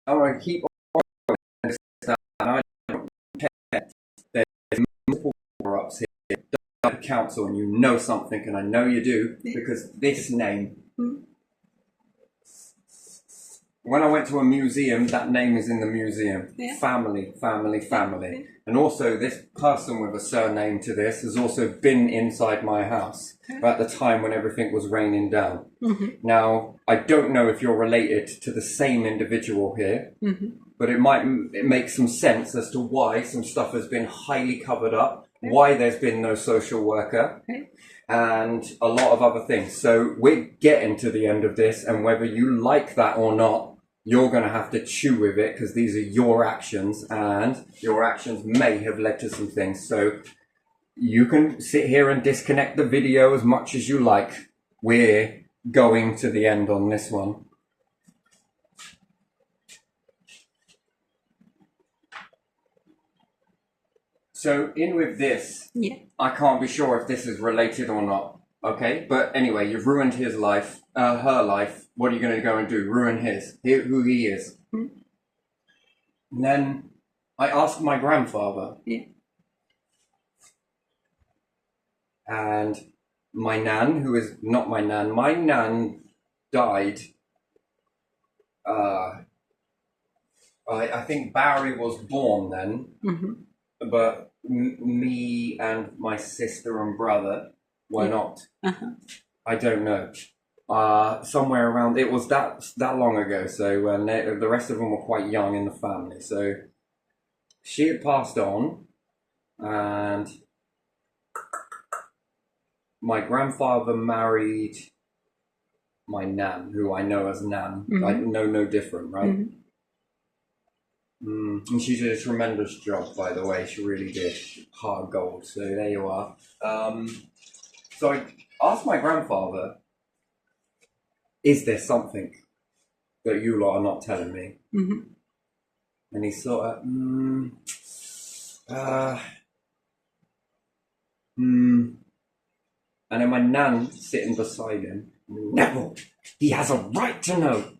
I'm going to keep on this stuff, and I don't care. There's multiple power-ups here. The council, and you know something, and I know you do, because this name. When I went to a museum, that name is in the museum. Yeah. Family. Yeah. And also, this person with a surname to this has also been inside my house at the time when everything was raining down. Now, I don't know if you're related to the same individual here, but it makes some sense as to why some stuff has been highly covered up, why there's been no social worker, and a lot of other things. So we're getting to the end of this, and whether you like that or not, you're going to have to chew with it, because these are your actions, and your actions may have led to some things. So you can sit here and disconnect the video as much as you like. We're going to the end on this one. So in with this, I can't be sure if this is related or not. Okay, but anyway, you've ruined his life, her life. What are you going to go and do? Ruin who he is. And then I asked my grandfather. And my nan, who is not my nan died. I think Barry was born then, but me and my sister and brother were not. I don't know. Somewhere around, it was that long ago, so the rest of them were quite young in the family. So she had passed on, and my grandfather married my nan, who I know as Nan. I know no different, right? And she did a tremendous job, by the way. She really did. Hard gold. So there you are. So I asked my grandfather, is there something that you lot are not telling me? And he sort of, and then my nan sitting beside him, Neville, he has a right to know.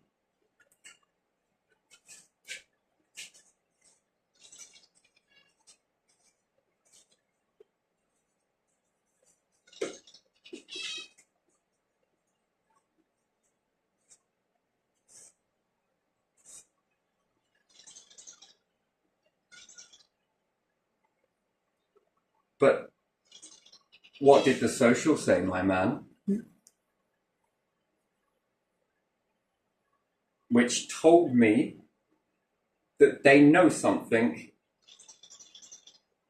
But what did the social say, my man? Which told me that they know something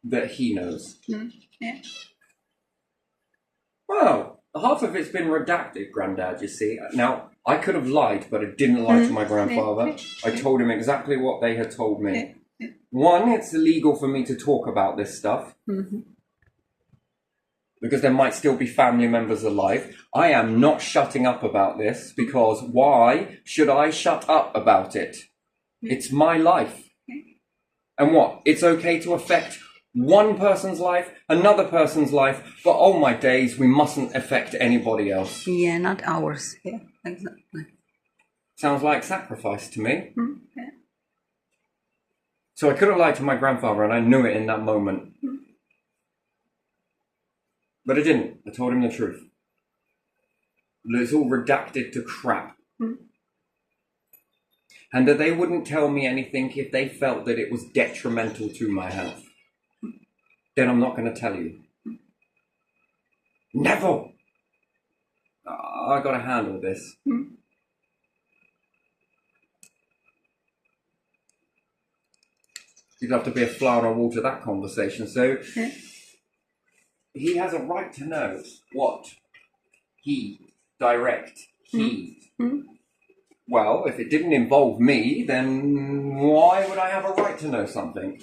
that he knows. Well, half of it's been redacted, Grandad, you see. Now, I could have lied, but I didn't lie to my grandfather. I told him exactly what they had told me. One, it's illegal for me to talk about this stuff. Because there might still be family members alive. I am not shutting up about this, because why should I shut up about it? It's my life. And what? It's okay to affect one person's life, another person's life, but oh my days, we mustn't affect anybody else. Yeah, not ours. Yeah, exactly. Sounds like sacrifice to me. So I could have lied to my grandfather, and I knew it in that moment. But I didn't. I told him the truth. It's all redacted to crap. And that they wouldn't tell me anything if they felt that it was detrimental to my health. Then I'm not going to tell you. Neville! I got to handle this. You'd have to be a fly on a wall to that conversation. So he has a right to know what he Well, if it didn't involve me, then why would I have a right to know something?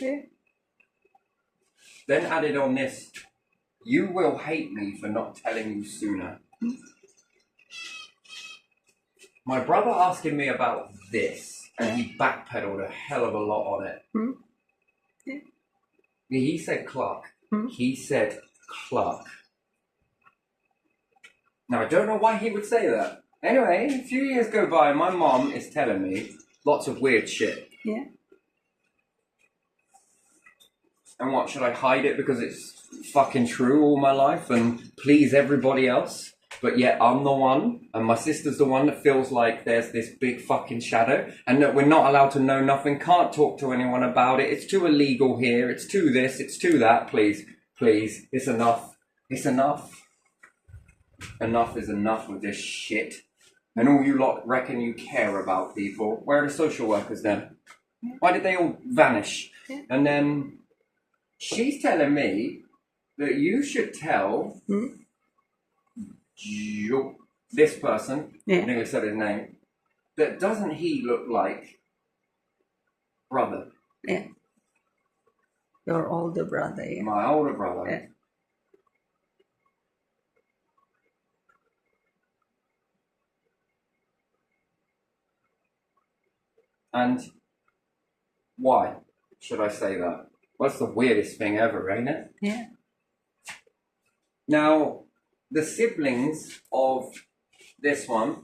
Then added on this, you will hate me for not telling you sooner. My brother asking me about this, and he backpedaled a hell of a lot on it. He said Clark. He said Clark. Now, I don't know why he would say that. Anyway, a few years go by, and my mom is telling me Lots of weird shit. Yeah. And what, should I hide it because it's fucking true all my life and please everybody else? But yet I'm the one, and my sister's the one that feels like there's this big fucking shadow, and that we're not allowed to know nothing, can't talk to anyone about it. It's too illegal here. It's too this, it's too that. Please, please, it's enough. It's enough. Enough is enough with this shit. And all you lot reckon you care about people. Where are the social workers then? Why did they all vanish? Yeah. And then she's telling me that you should tell this person, I think I said his name, that doesn't he look like brother? Yeah. Your older brother, yeah. My older brother. Yeah. And why should I say that? Well, that's the weirdest thing ever, ain't it? Yeah. Now, the siblings of this one,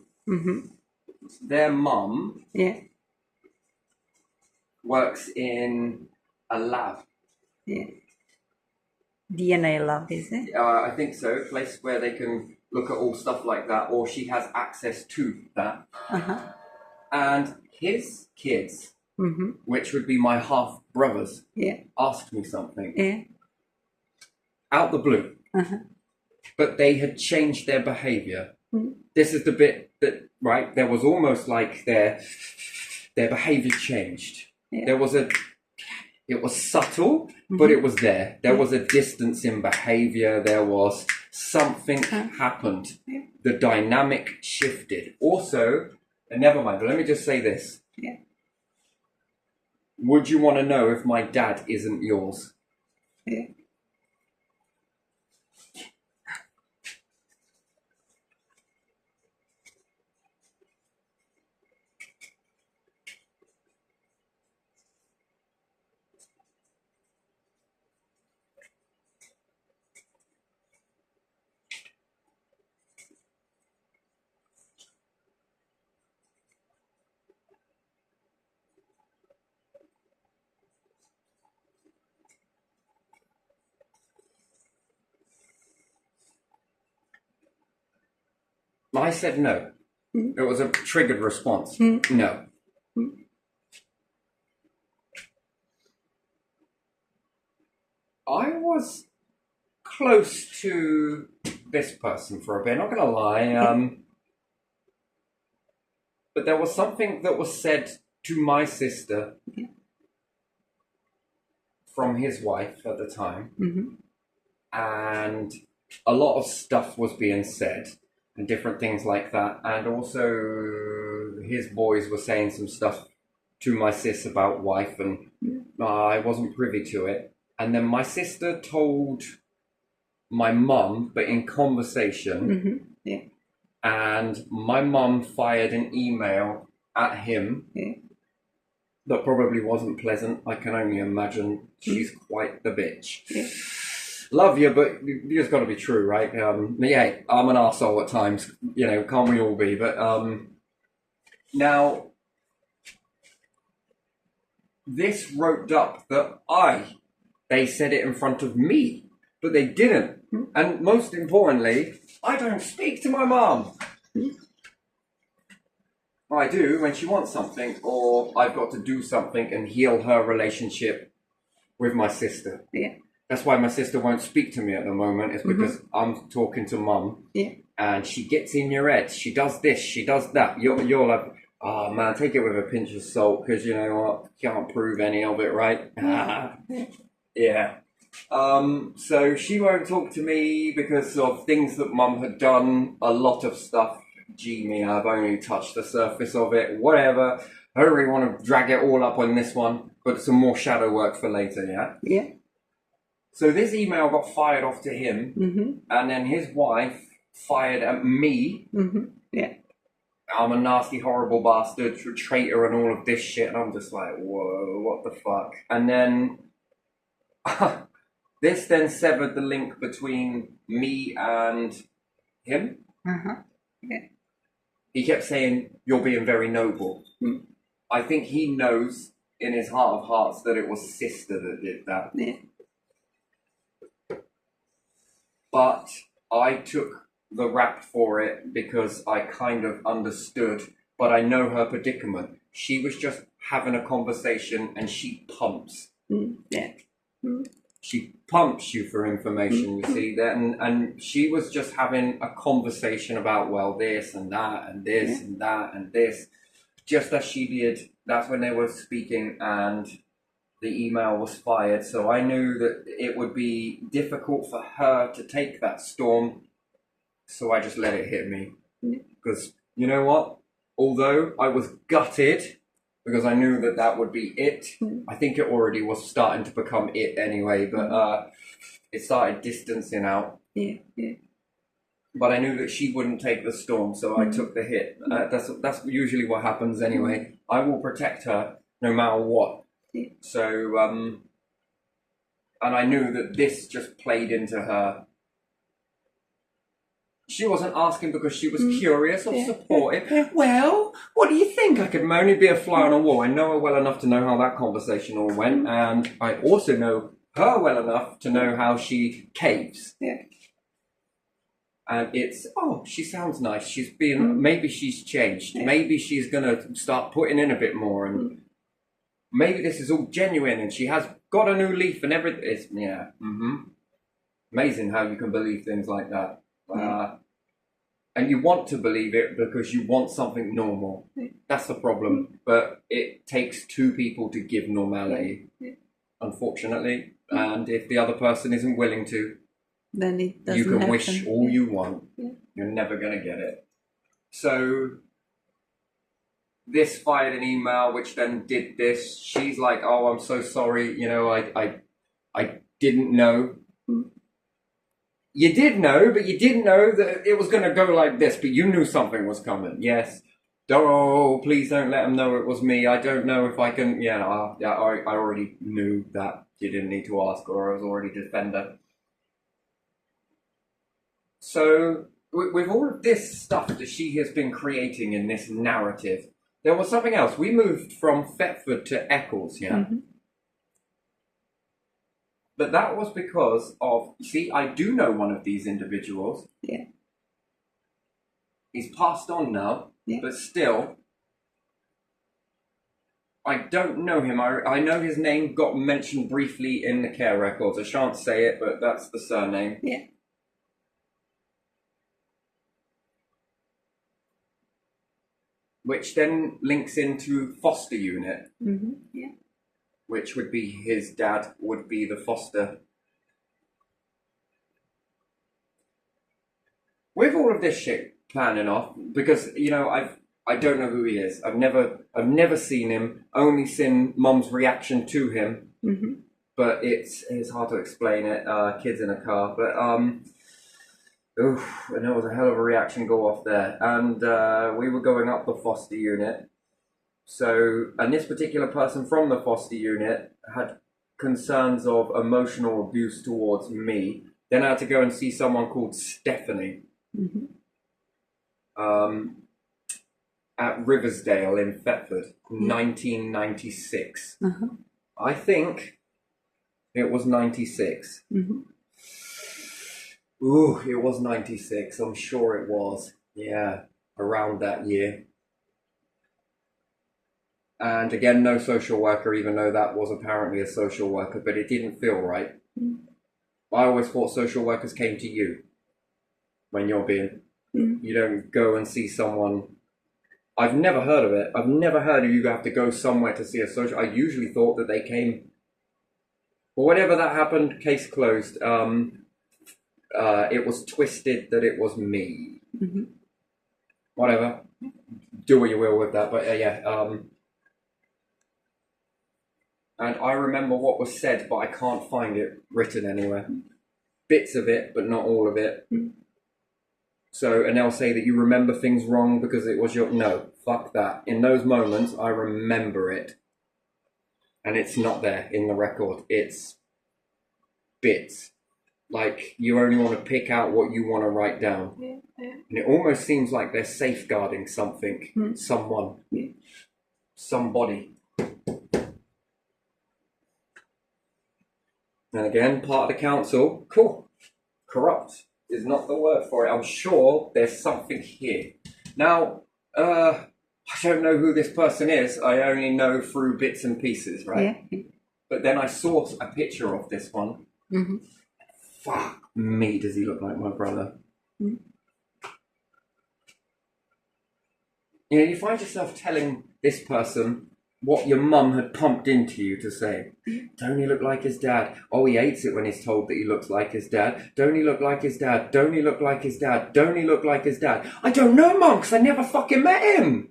their mum works in a lab. Yeah. DNA lab, is it? I think so. A place where they can look at all stuff like that, or she has access to that. And his kids, which would be my half brothers, asked me something out the blue. But they had changed their behavior. This is the bit that, right, there was almost like their behavior changed. It was subtle, but it was there. There was a distance in behavior. There was something happened. The dynamic shifted. Also, and never mind, but let me just say this. Would you want to know if my dad isn't yours? Yeah. I said no. It was a triggered response. No. I was close to this person for a bit, not gonna lie. But there was something that was said to my sister from his wife at the time. And a lot of stuff was being said and different things like that. And also his boys were saying some stuff to my sis about wife, and I wasn't privy to it. And then my sister told my mum, but in conversation, and my mum fired an email at him that probably wasn't pleasant. I can only imagine. She's quite the bitch. Love you, but you just got to be true, right? Yeah, I'm an arsehole at times, you know, can't we all be? But now, this roped up that they said it in front of me, but they didn't. And most importantly, I don't speak to my mom. I do when she wants something, or I've got to do something and heal her relationship with my sister. That's why my sister won't speak to me at the moment. It's because I'm talking to mum. And she gets in your head. She does this, she does that. You're like, oh man, take it with a pinch of salt, because you know what? Can't prove any of it, right? Yeah. So she won't talk to me because of things that mum had done. A lot of stuff. Gee me, I've only touched the surface of it. Whatever. I don't really want to drag it all up on this one, but some more shadow work for later, yeah? So this email got fired off to him, and then his wife fired at me. I'm a nasty, horrible bastard, traitor, and all of this shit. And I'm just like, whoa, what the fuck? And then this then severed the link between me and him. He kept saying, you're being very noble. I think he knows in his heart of hearts that it was sister that did that. Yeah. But I took the rap for it because I kind of understood, but I know her predicament. She was just having a conversation and she pumps. Yeah. She pumps you for information, you see that, and she was just having a conversation about, well, this and that and this and that and this, just as she did. That's when they were speaking and the email was fired. So I knew that it would be difficult for her to take that storm. So I just let it hit me. Because you know what? Although I was gutted because I knew that that would be it, I think it already was starting to become it anyway. But it started distancing out. Yeah. Yeah. But I knew that she wouldn't take the storm, so I took the hit. That's usually what happens anyway. I will protect her no matter what. Yeah. So, and I knew that this just played into her. She wasn't asking because she was curious or supportive. Well, what do you think? I could only be a fly on a wall. I know her well enough to know how that conversation all went, and I also know her well enough to know how she caves. Yeah. And it's, oh, she sounds nice. She's been, maybe she's changed. Yeah. Maybe she's going to start putting in a bit more. And maybe this is all genuine and she has got a new leaf and everything. It's, amazing how you can believe things like that. And you want to believe it because you want something normal. That's the problem. But it takes two people to give normality, unfortunately. And if the other person isn't willing to, then it doesn't you can happen. wish all you want. You're never going to get it. So this fired an email, which then did this. She's like, "Oh, I'm so sorry. You know, I didn't know." You did know, but you didn't know that it was going to go like this. But you knew something was coming. Yes. Oh, please don't let them know it was me. I don't know if I can. I already knew that. You didn't need to ask, or I was already defender. So, with all of this stuff that she has been creating in this narrative, there was something else. We moved from Thetford to Eccles, But that was because of, see, I do know one of these individuals. Yeah. He's passed on now, but still, I don't know him. I know his name got mentioned briefly in the care records. I shan't say it, but that's the surname. Yeah. Which then links into foster unit, Yeah. which would be his dad, would be the foster. With all of this shit planning off, because I don't know who he is. I've never seen him. Only seen Mum's reaction to him. But it's hard to explain it. Kids in a car, but and there was a hell of a reaction go off there. And we were going up the foster unit. So, and this particular person from the foster unit had concerns of emotional abuse towards me. Then I had to go and see someone called Stephanie at Riversdale in Thetford, 1996. I think it was 96. Ooh, it was 96. I'm sure it was. Yeah, around that year. And again, no social worker, even though that was apparently a social worker, but it didn't feel right. I always thought social workers came to you when you're being. You don't go and see someone. I've never heard of it. I've never heard of you have to go somewhere to see a social. I usually thought that they came. But whatever that happened, case closed. It was twisted that it was me. Whatever. Do what you will with that. But and I remember what was said, but I can't find it written anywhere. Bits of it, but not all of it. So, and they'll say that you remember things wrong because it was your... No, fuck that. In those moments, I remember it. And it's not there in the record. It's bits. Like, you only want to pick out what you want to write down. And it almost seems like they're safeguarding something, someone. somebody. And again, part of the council, cool. Corrupt is not the word for it. I'm sure there's something here. Now, I don't know who this person is. I only know through bits and pieces, right? Yeah. But then I saw a picture of this one. Mm-hmm. Fuck me, does he look like my brother? Mm. You know, you find yourself telling this person what your mum had pumped into you to say. Don't he look like his dad? Oh, he hates it when he's told that he looks like his dad. Don't he look like his dad? Don't he look like his dad? Don't he look like his dad? I don't know, Mum, because I never fucking met him.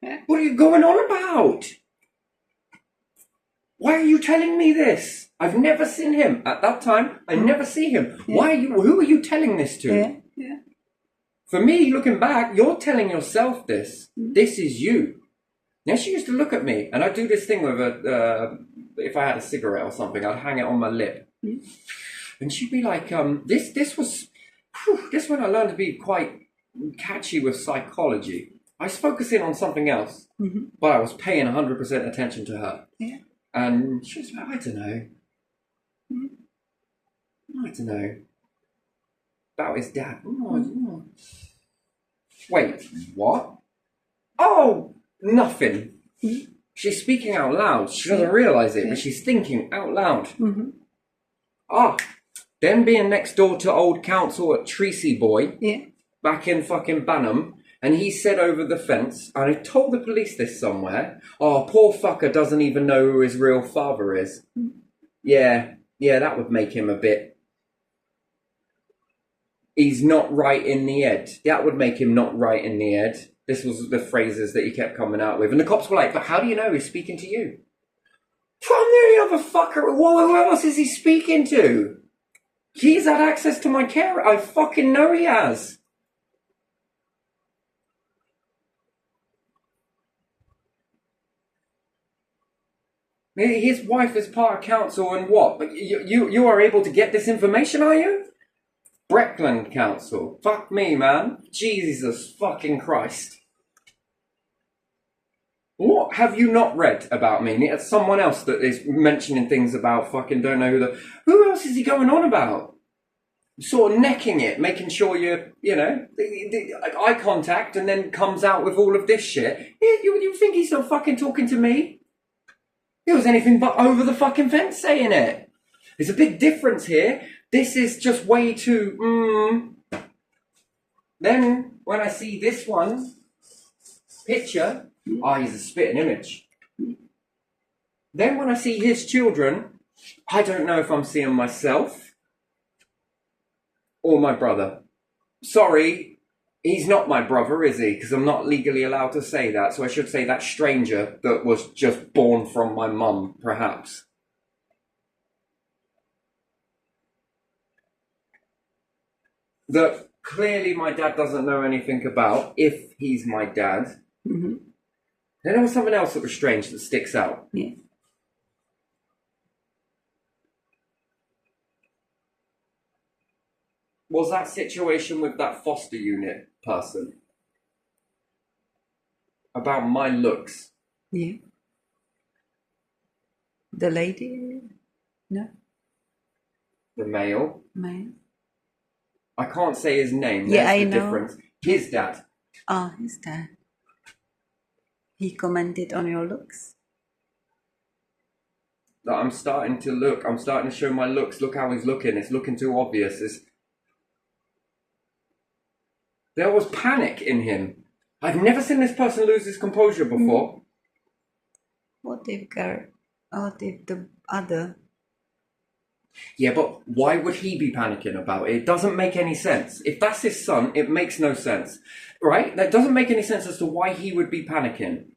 Yeah. What are you going on about? Why are you telling me this? I've never seen him. At that time, I never see him. Yeah. Why are you? Who are you telling this to? Yeah. Yeah. For me, looking back, you're telling yourself this. This is you. Now, she used to look at me, and I'd do this thing with if I had a cigarette or something, I'd hang it on my lip. And she'd be like, this was when I learned to be quite catchy with psychology. I was focusing on something else, but I was paying 100% attention to her. Yeah. And she was like, I don't know. I don't know. About his dad. Wait, what? Oh, nothing. She's speaking out loud. She doesn't realise it, but she's thinking out loud. Then being next door to old council at Treacy Boy, back in fucking Banham, and he said over the fence, and I told the police this somewhere, oh, poor fucker doesn't even know who his real father is. Yeah, that would make him a bit... He's not right in the head. That would make him not right in the head. This was the phrases that he kept coming out with. And the cops were like, but how do you know he's speaking to you? From the other fucker. Who else is he speaking to? He's had access to my care. I fucking know he has. His wife is part of council and what? But you are able to get this information, are you? Breckland Council. Fuck me, man. Jesus fucking Christ. What have you not read about me? It's someone else that is mentioning things about fucking don't know who else is he going on about? Sort of necking it, making sure you're, eye contact, and then comes out with all of this shit. You think he's not fucking talking to me? It was anything but over the fucking fence saying it. There's a big difference here. This is just way too... Then, when I see this one picture, he's a spitting image. Then when I see his children, I don't know if I'm seeing myself or my brother. Sorry, he's not my brother, is he? Because I'm not legally allowed to say that, so I should say that stranger that was just born from my mum, perhaps. That clearly my dad doesn't know anything about, if he's my dad. Then there was something else that was strange that sticks out. Yeah. Was that situation with that foster unit person about my looks? Yeah. The lady? No. The male? Man. I can't say his name. Yeah, There's I the know. difference. His dad. His dad. He commented on your looks. That I'm starting to look. I'm starting to show my looks. Look how he's looking. It's looking too obvious. There was panic in him. I've never seen this person lose his composure before. What if the other? Yeah, but why would he be panicking about it? It doesn't make any sense. If that's his son, it makes no sense. Right? That doesn't make any sense as to why he would be panicking.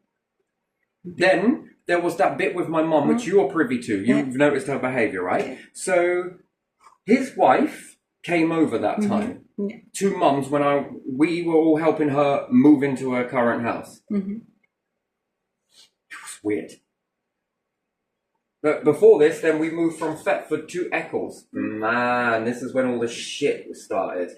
Then there was that bit with my mum, which you are privy to. You've noticed her behaviour, right? So his wife came over that time. Yeah. Two mums when we were all helping her move into her current house. It was weird. But before this, then we moved from Thetford to Eccles. Man, this is when all the shit started.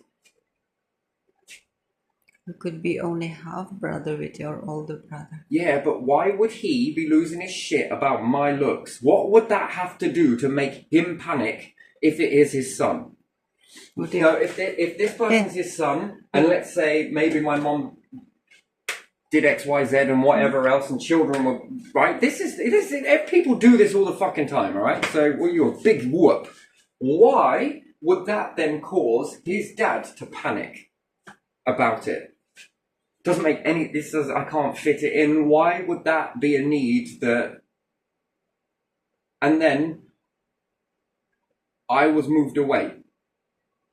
You could be only half brother with your older brother. Yeah, but why would he be losing his shit about my looks? What would that have to do to make him panic if it is his son? You know, if this person's his son, and let's say maybe my mom did X, Y, Z, and whatever else, and children were right. People do this all the fucking time, all right? So, well, you're a big whoop. Why would that then cause his dad to panic about it? Doesn't make any. This does. I can't fit it in. Why would that be a need that? And then I was moved away.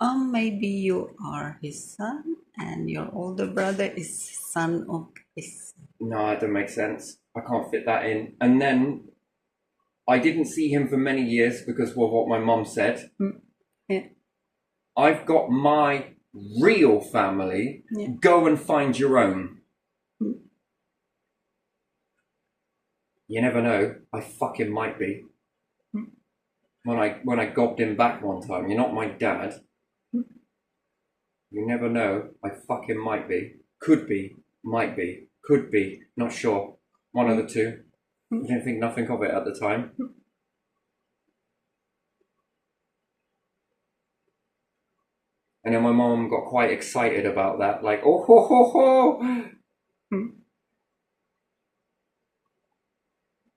Maybe you are his son, and your older brother is son of his. No, it doesn't make sense. I can't fit that in. And then I didn't see him for many years because of what my mum said. Yeah. I've got my real family. Yeah. Go and find your own. You never know. I fucking might be. When I gobbed him back one time, you're not my dad. You never know. I fucking might be. Could be. Might be. Could be. Not sure. One of the two. I didn't think nothing of it at the time. And then my mom got quite excited about that. Like, oh ho ho ho!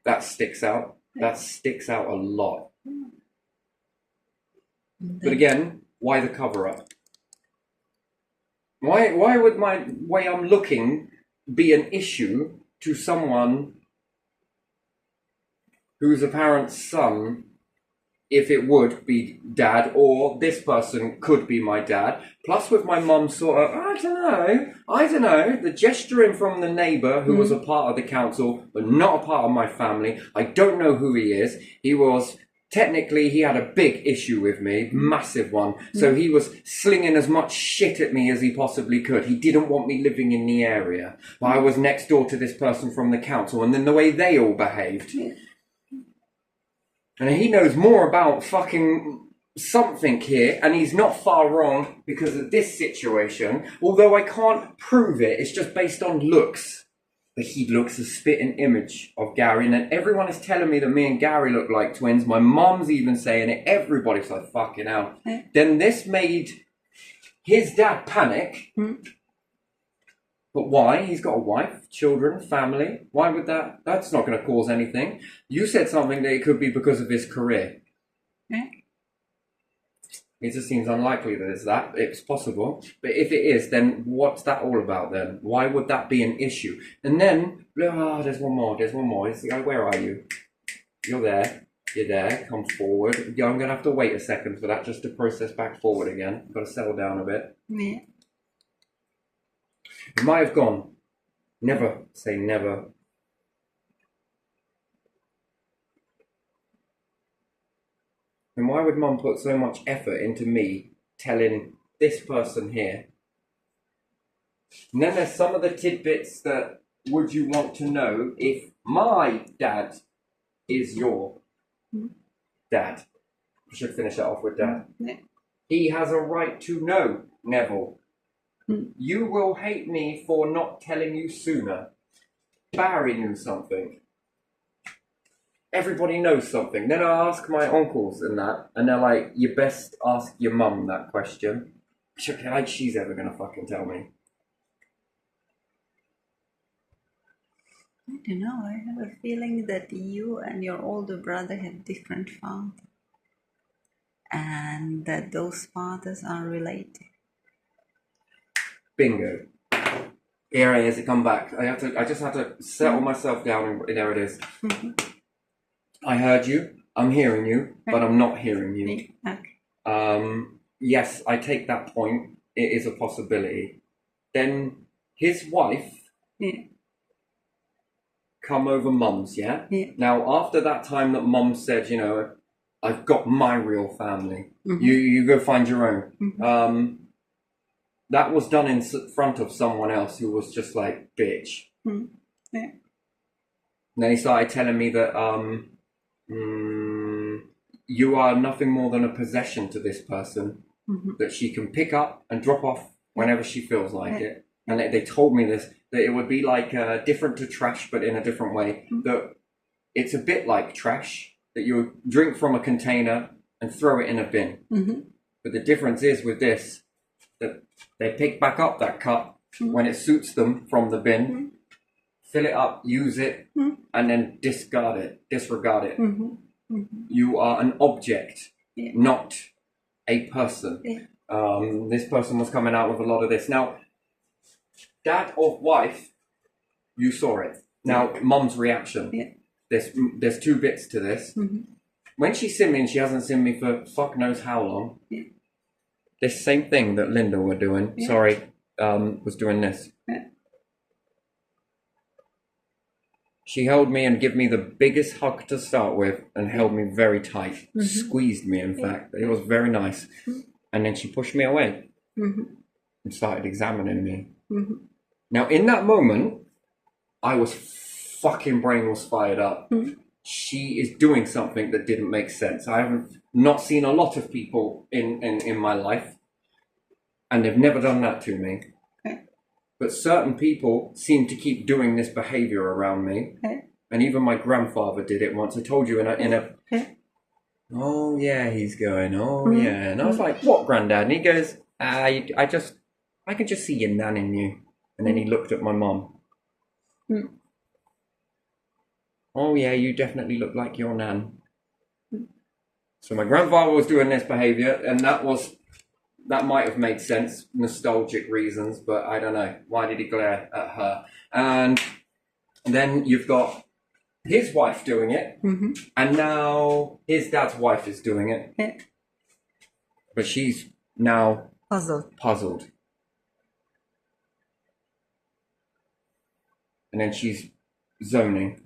That sticks out. That sticks out a lot. But again, why the cover up? Why would my way I'm looking be an issue to someone who's a parent's son if it would be dad, or this person could be my dad? Plus with my mum sort of, I don't know, the gesturing from the neighbour who was a part of the council but not a part of my family. I don't know who he is. Technically, he had a big issue with me, massive one. So he was slinging as much shit at me as he possibly could. He didn't want me living in the area. But I was next door to this person from the council, and then the way they all behaved. And he knows more about fucking something here, and he's not far wrong because of this situation. Although I can't prove it, it's just based on looks. But he looks a spitting image of Gary, and then everyone is telling me that me and Gary look like twins. My mom's even saying it. Everybody's like, fucking hell. Then this made his dad panic. But why? He's got a wife, children, family. Why would that? That's not going to cause anything. You said something that it could be because of his career. It just seems unlikely that it's that. It's possible. But if it is, then what's that all about then? Why would that be an issue? And then, there's one more. It's the guy, where are you? You're there. You're there. Come forward. I'm going to have to wait a second for that just to process back forward again. I've got to settle down a bit. Yeah. It might have gone. Never say never. And why would Mum put so much effort into me telling this person here? And then there's some of the tidbits that would you want to know if my dad is your dad? I should finish that off with dad. He has a right to know, Neville. You will hate me for not telling you sooner. Barry knew something. Everybody knows something. Then I ask my uncles and that, and they're like, you best ask your mum that question. Like she's ever gonna fucking tell me. I don't know. I have a feeling that you and your older brother have different fathers, and that those fathers are related. Bingo. Here it is. It come back. I just have to settle myself down, and there it is. I heard you. I'm hearing you, but I'm not hearing you. Yes, I take that point. It is a possibility. Then his wife come over Mum's, yeah? Now, after that time that Mum said, you know, I've got my real family. You go find your own. That was done in front of someone else who was just like, bitch. And then he started telling me that you are nothing more than a possession to this person that she can pick up and drop off whenever she feels like it. and they told me this, that it would be like different to trash, but in a different way. That it's a bit like trash, that you drink from a container and throw it in a bin. But the difference is with this, that they pick back up that cup when it suits them from the bin, fill it up, use it, and then disregard it. You are an object, not a person. This person was coming out with a lot of this. Now, dad or wife, you saw it. Now, mum's reaction. There's two bits to this. When she's seen me, and she hasn't seen me for fuck knows how long, this same thing that Linda were doing, was doing this. She held me and gave me the biggest hug to start with and held me very tight. Squeezed me, in fact. It was very nice. And then she pushed me away and started examining me. Now, in that moment, I was fucking brain was fired up. She is doing something that didn't make sense. I haven't not seen a lot of people in my life, and they've never done that to me. But certain people seem to keep doing this behavior around me. And even my grandfather did it once. I told you in a oh yeah, he's going, oh yeah. And I was like, what, Granddad? And he goes, I can just see your nan in you. And then he looked at my mum. Oh yeah, you definitely look like your nan. So my grandfather was doing this behavior, and that might have made sense, nostalgic reasons, but I don't know. Why did he glare at her? And then you've got his wife doing it, and now his dad's wife is doing it. But she's now puzzled. And then she's zoning.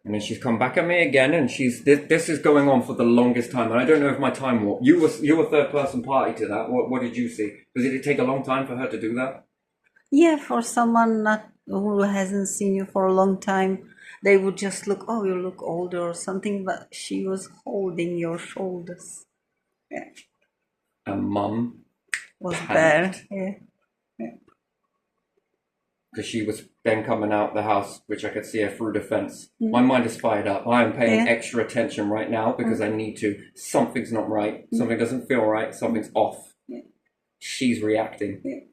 And then she's come back at me again, and this is going on for the longest time. And I don't know if my time warped. You were third person party to that. What did you see? Did it take a long time for her to do that? Yeah, for someone who hasn't seen you for a long time, they would just look, oh, you look older or something, but she was holding your shoulders. And mum was panicked. there. Because she was then coming out the house, which I could see her through the fence. My mind is fired up. I am paying extra attention right now because I need to. Something's not right. Something doesn't feel right. Something's off. She's reacting.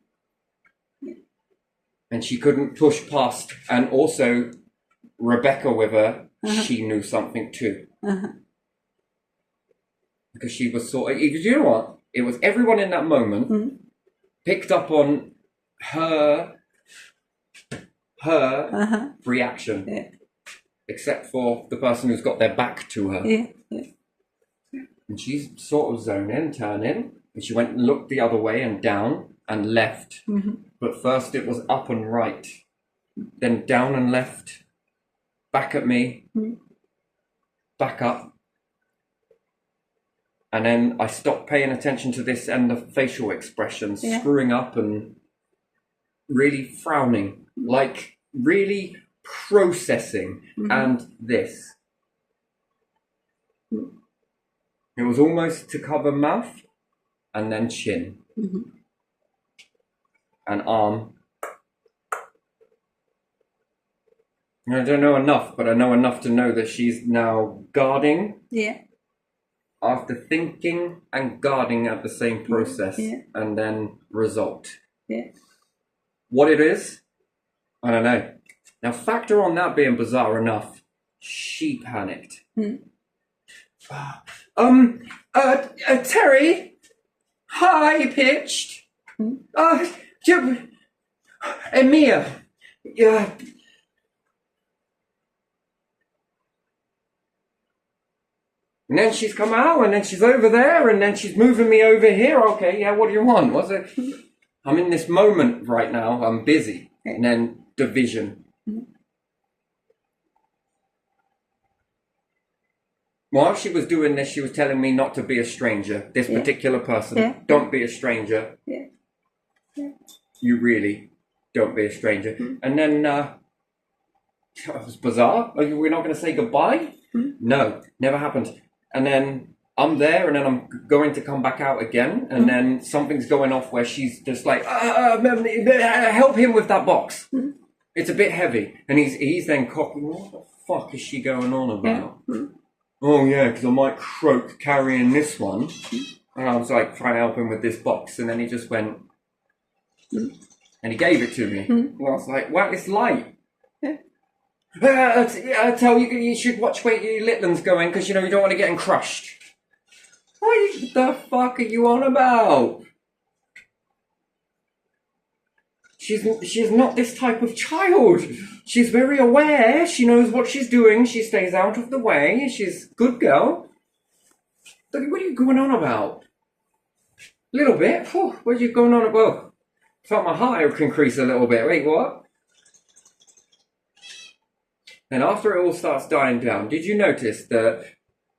And she couldn't push past. And also, Rebecca with her, she knew something too. Because she was sort of... You know what? It was everyone in that moment picked up on her reaction, except for the person who's got their back to her. And she's sort of zoning, turning, and she went and looked the other way and down and left. But first it was up and right, then down and left, back at me, back up. And then I stopped paying attention to this and the facial expressions, screwing up and really frowning, like really processing. And this. It was almost to cover mouth and then chin and arm. And I don't know enough, but I know enough to know that she's now guarding. After thinking and guarding at the same process, and then result. What it is, I don't know. Now factor on that being bizarre enough, she panicked. Terry, high pitched. Emia, yeah. And then she's come out, and then she's over there, and then she's moving me over here. Okay, yeah, what do you want? What's it? I'm in this moment right now. I'm busy. And then division. While she was doing this, she was telling me not to be a stranger. This particular person, don't be a stranger. You really don't be a stranger. And then, it was bizarre. We're not going to say goodbye? No, never happened. And then I'm there, and then I'm going to come back out again, and then something's going off where she's just like, help him with that box. It's a bit heavy, and he's then cocking. What the fuck is she going on about? Oh yeah, because I might croak carrying this one, and I was like trying to help him with this box, and then he just went, and he gave it to me. And I was like, well, it's light. I tell you, you should watch where your Litland's going, because you know you don't want to get him crushed. What the fuck are you on about? She's not this type of child. She's very aware. She knows what she's doing. She stays out of the way. She's a good girl. What are you going on about? A little bit? What are you going on about? Felt my heart increase a little bit. Wait, what? And after it all starts dying down, did you notice that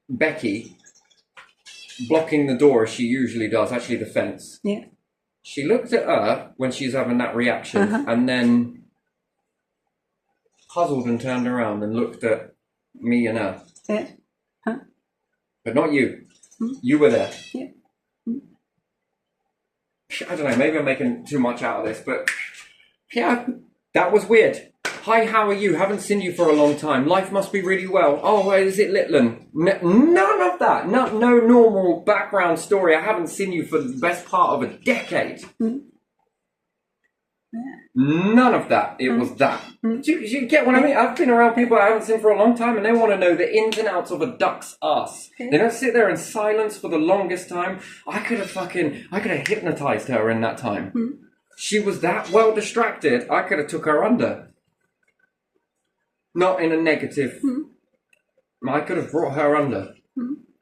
Becky blocking the door as she usually does, actually the fence? Yeah. She looked at her when she's having that reaction, and then puzzled and turned around and looked at me and her. Yeah. But not you. You were there. Yeah. I don't know, maybe I'm making too much out of this, but yeah, that was weird. Hi, how are you? Haven't seen you for a long time. Life must be really well. Oh, is it Litland? None of that. No normal background story. I haven't seen you for the best part of a decade. None of that. It was that. Do you get what I mean? I've been around people I haven't seen for a long time, and they want to know the ins and outs of a duck's ass. They don't sit there in silence for the longest time. I could have hypnotized her in that time. She was that well distracted, I could have took her under. Not in a negative. I could have brought her under.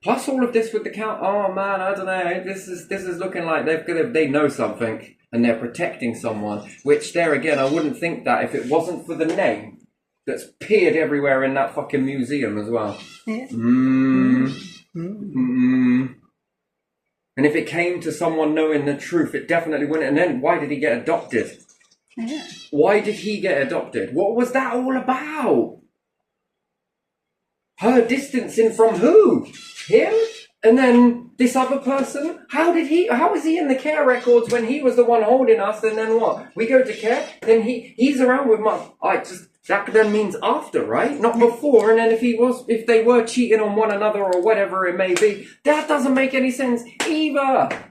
Plus all of this with the count. Oh man, I don't know. This is looking like they know something and they're protecting someone. Which there again, I wouldn't think that if it wasn't for the name that's peered everywhere in that fucking museum as well. Yeah. And if it came to someone knowing the truth, it definitely wouldn't. And then why did he get adopted? Yeah. Why did he get adopted? What was that all about? Her distancing from who? Him? And then this other person? How was he in the care records when he was the one holding us? And then what? We go to care, then he's around with mum. That then means after, right? Not before. And then if they were cheating on one another or whatever it may be, that doesn't make any sense either.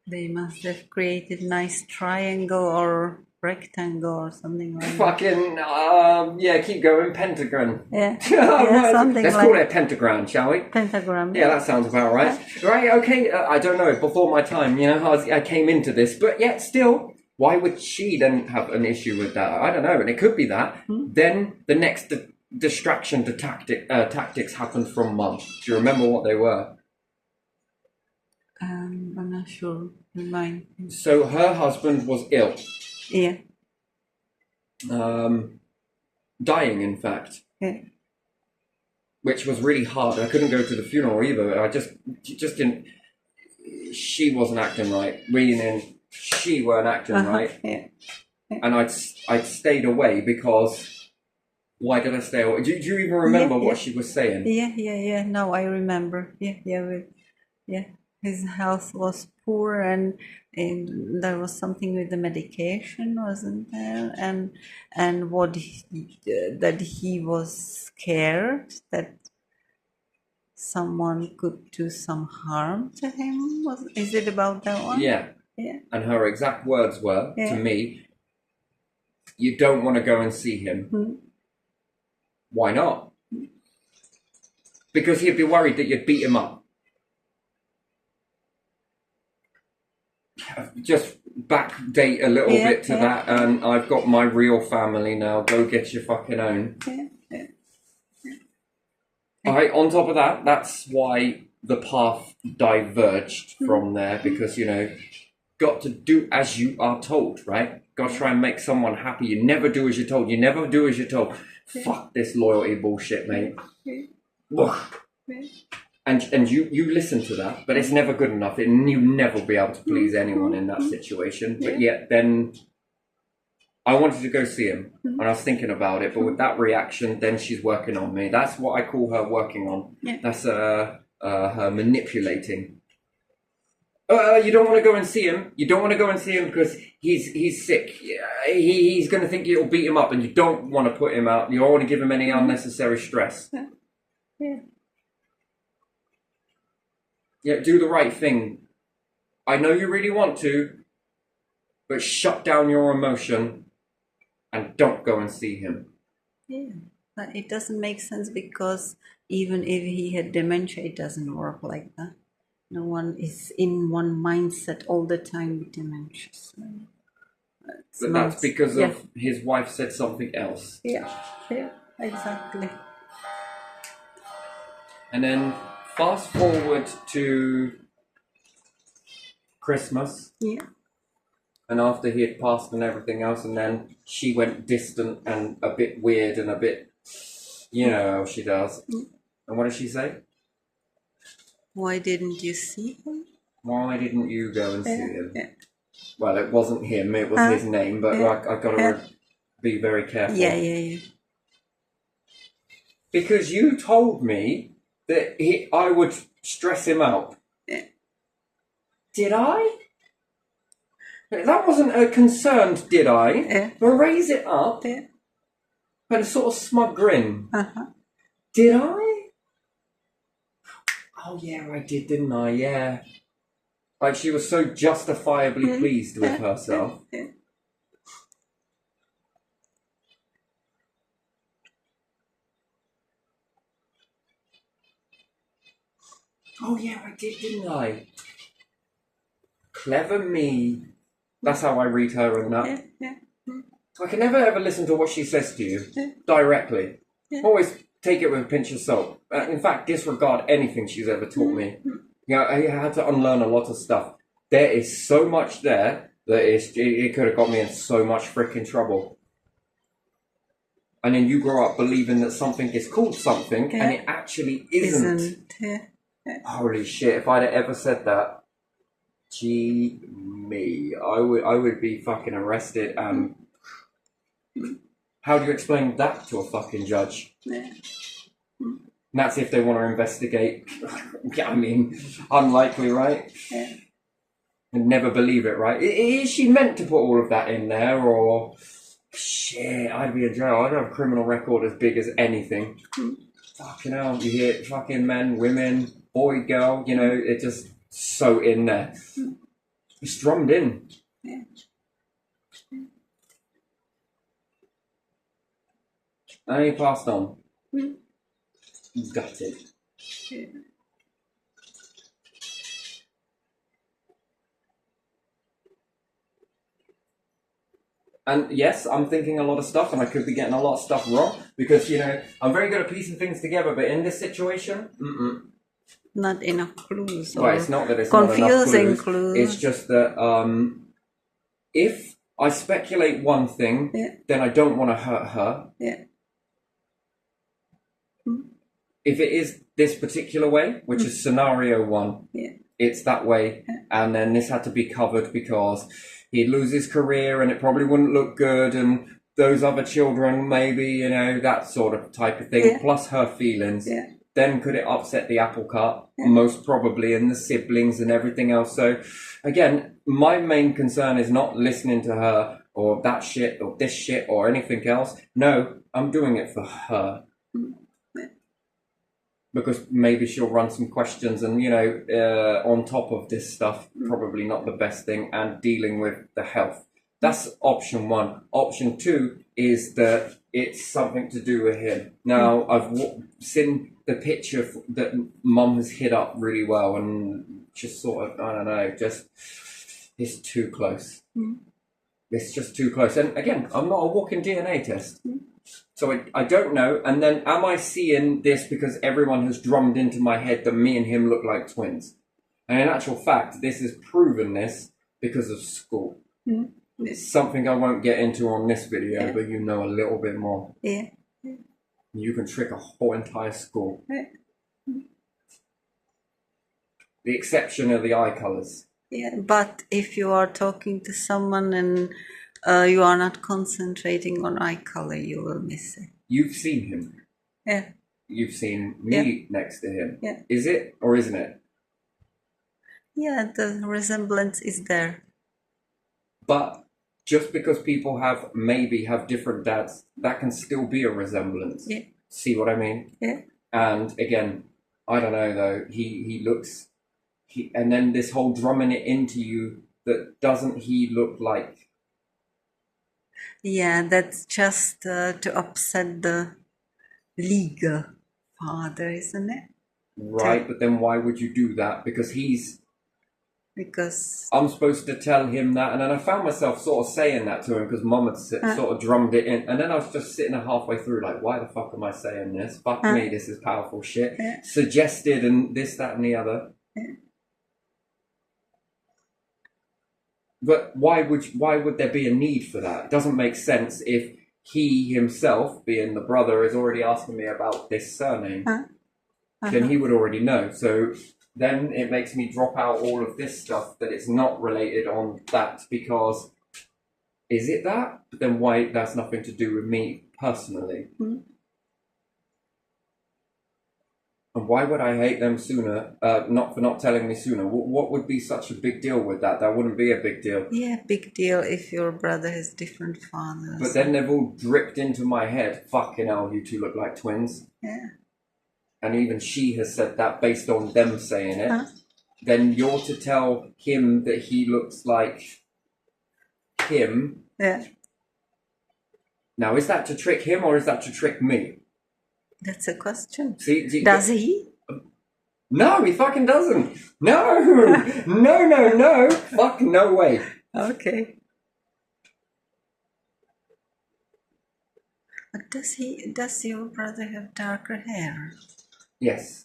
They must have created nice triangle or rectangle or something like that. Fucking, keep going, pentagon. Yeah, Right. something Let's like call it a pentagram, shall we? pentagram. Yeah, that sounds about right. Right, okay, I don't know, before my time, I came into this, but yet still, why would she then have an issue with that? I don't know, and it could be that. Then the next distraction to tactics happened from mum. Do you remember what they were? I'm not sure. Remind me. So her husband was ill. Yeah. Dying, in fact. Yeah. Which was really hard. I couldn't go to the funeral either. I just didn't. She wasn't acting right. Meaning, she weren't acting right. Yeah. And I'd stayed away because. Why did I stay away? Do you even remember what she was saying? Yeah. No, I remember. Yeah. His health was poor, and there was something with the medication, wasn't there? And that he was scared that someone could do some harm to him. Is it about that one? Yeah. Yeah. And her exact words were to me, "You don't want to go and see him." Why not? Because he'd be worried that you'd beat him up. Just backdate a little bit to that, and I've got my real family now. Go get your fucking own. Alright, on top of that, that's why the path diverged from there, because, got to do as you are told, right? Got to try and make someone happy. You never do as you're told. You never do as you're told. Fuck this loyalty bullshit, mate. And you listen to that, but it's never good enough. You'll never be able to please anyone in that situation. But yet then I wanted to go see him, and I was thinking about it, but with that reaction, then she's working on me. That's what I call her working on. Yeah. That's her manipulating. You don't want to go and see him. You don't want to go and see him because he's sick. He's going to think you'll beat him up, and you don't want to put him out. You don't want to give him any unnecessary stress. Yeah. Yeah, do the right thing. I know you really want to, but shut down your emotion and don't go and see him. Yeah. But it doesn't make sense because even if he had dementia, it doesn't work like that. No one is in one mindset all the time with dementia. So But that's because yeah. of his wife said something else. Yeah, exactly. And then fast forward to Christmas. Yeah. And after he had passed and everything else, and then she went distant and a bit weird and a bit, you know how she does. And what did she say? Why didn't you see him? Why didn't you go and see him? Yeah. Well, it wasn't him, it was his name, but I got to be very careful. Yeah. Because you told me that I would stress him out. Yeah. Did I? That wasn't a concerned, did I? Yeah. But raise it up. Yeah. And a sort of smug grin. Uh-huh. Did I? Oh yeah, I did, didn't I? Yeah. Like she was so justifiably pleased with herself. Yeah. Oh yeah, I did, didn't I? Clever me. That's how I read her and that. Yeah. I can never ever listen to what she says to you directly. Yeah. Always take it with a pinch of salt. In fact, disregard anything she's ever taught me. You know, I had to unlearn a lot of stuff. There is so much there that it could have got me in so much freaking trouble. And then you grow up believing that something is called something, and it actually isn't. Yeah. Holy shit! If I'd have ever said that, gee me, I would be fucking arrested. And how do you explain that to a fucking judge? Yeah. And that's if they want to investigate. I mean, unlikely, right? Yeah. And never believe it, right? Is she meant to put all of that in there, or shit? I'd be in jail. I'd have a criminal record as big as anything. Fucking hell, you hear fucking men, women, boy, girl. You know, it's just so in there. It's drummed in. Yeah. And he passed on. Gutted. Yeah. And yes, I'm thinking a lot of stuff, and I could be getting a lot of stuff wrong because, you know, I'm very good at piecing things together. But in this situation, Not enough clues. Well, it's not that it's not enough confusing clues. It's just that if I speculate one thing, then I don't want to hurt her. Yeah. If it is this particular way, which is scenario one, it's that way, and then this had to be covered because he'd lose his career and it probably wouldn't look good, and those other children, maybe, you know, that sort of type of thing, plus her feelings. Then could it upset the apple cart? Most probably, and the siblings and everything else. So, again, my main concern is not listening to her or that shit or this shit or anything else. No, I'm doing it for her. Because maybe she'll run some questions and, you know, on top of this stuff, probably not the best thing, and dealing with the health. That's option one. Option two is that it's something to do with him. Now, I've seen the picture that Mum has hid up really well, and just sort of, I don't know, just, it's too close. It's just too close. And again, I'm not a walking DNA test. So I don't know. And then am I seeing this because everyone has drummed into my head that me and him look like twins? And in actual fact, this has proven this because of school. It's something I won't get into on this video, but you know a little bit more. Yeah. You can trick a whole entire school. The exception are the eye colours. Yeah, but if you are talking to someone and You are not concentrating on eye color, you will miss it. You've seen him. Yeah. You've seen me next to him. Yeah. Is it or isn't it? Yeah, the resemblance is there. But just because people have different dads, that can still be a resemblance. Yeah. See what I mean? Yeah. And again, I don't know though. And then this whole drumming it into you that doesn't he look like? Yeah, that's just to upset the legal father, isn't it? Right, but then why would you do that? Because I'm supposed to tell him that, and then I found myself sort of saying that to him because Mum had sort of drummed it in, and then I was just sitting there halfway through, like, why the fuck am I saying this? Fuck me, this is powerful shit. Yeah. Suggested and this, that, and the other. Yeah. But why would there be a need for that? It doesn't make sense if he himself, being the brother, is already asking me about this surname. Then he would already know. So then it makes me drop out all of this stuff that it's not related on that because is it that? But then why? That's nothing to do with me personally. And why would I hate them sooner? Not for not telling me sooner. What would be such a big deal with that? That wouldn't be a big deal. Yeah, big deal if your brother has different fathers. But then they've all dripped into my head. Fucking hell, you two look like twins. Yeah. And even she has said that based on them saying it. Then you're to tell him that he looks like him. Yeah. Now, is that to trick him or is that to trick me? That's a question. See, does he? No, he fucking doesn't. No, no. Fuck, no way. Okay. But does your brother have darker hair? Yes.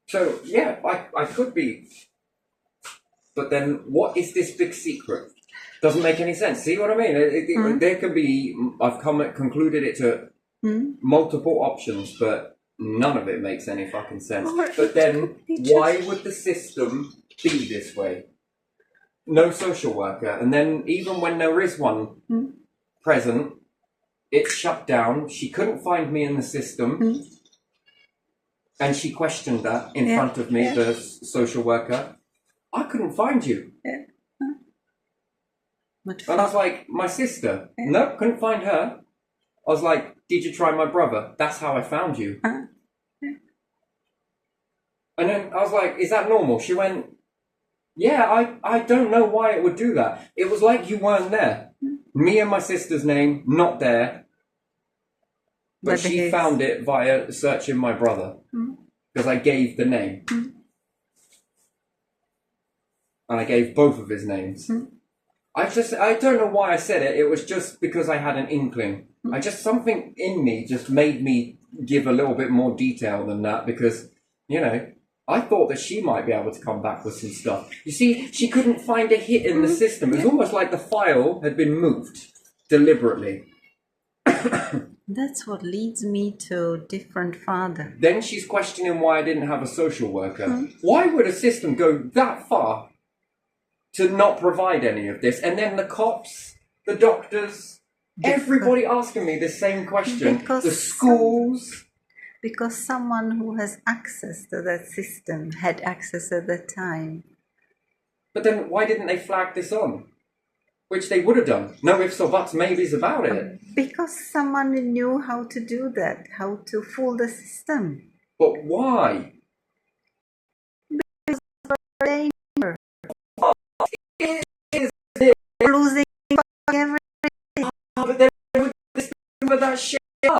So, yeah, I could be. But then, what is this big secret? Doesn't make any sense. See what I mean? There could be, I've concluded it to multiple options, but none of it makes any fucking sense. But then, why would the system be this way? No social worker. And then, even when there is one present, it's shut down. She couldn't find me in the system. And she questioned that in front of me, the social worker. I couldn't find you. Yeah. And I was like, my sister? No, couldn't find her. I was like, did you try my brother? That's how I found you. And then I was like, is that normal? She went, yeah, I don't know why it would do that. It was like you weren't there. Me and my sister's name, not there. But she found it via searching my brother. Because I gave the name. And I gave both of his names. I don't know why I said it. It was just because I had an inkling. Something in me just made me give a little bit more detail than that because, I thought that she might be able to come back with some stuff. You see, she couldn't find a hit in the system. It was almost like the file had been moved deliberately. That's what leads me to different father. Then she's questioning why I didn't have a social worker. Why would a system go that far to not provide any of this? And then the cops, the doctors, everybody asking me the same question. The schools. Because someone who has access to that system had access at that time. But then why didn't they flag this on? Which they would have done. No ifs or buts, maybes about it. Because someone knew how to do that, how to fool the system. But why? Because it's danger. Is losing everything. But then with that shit up.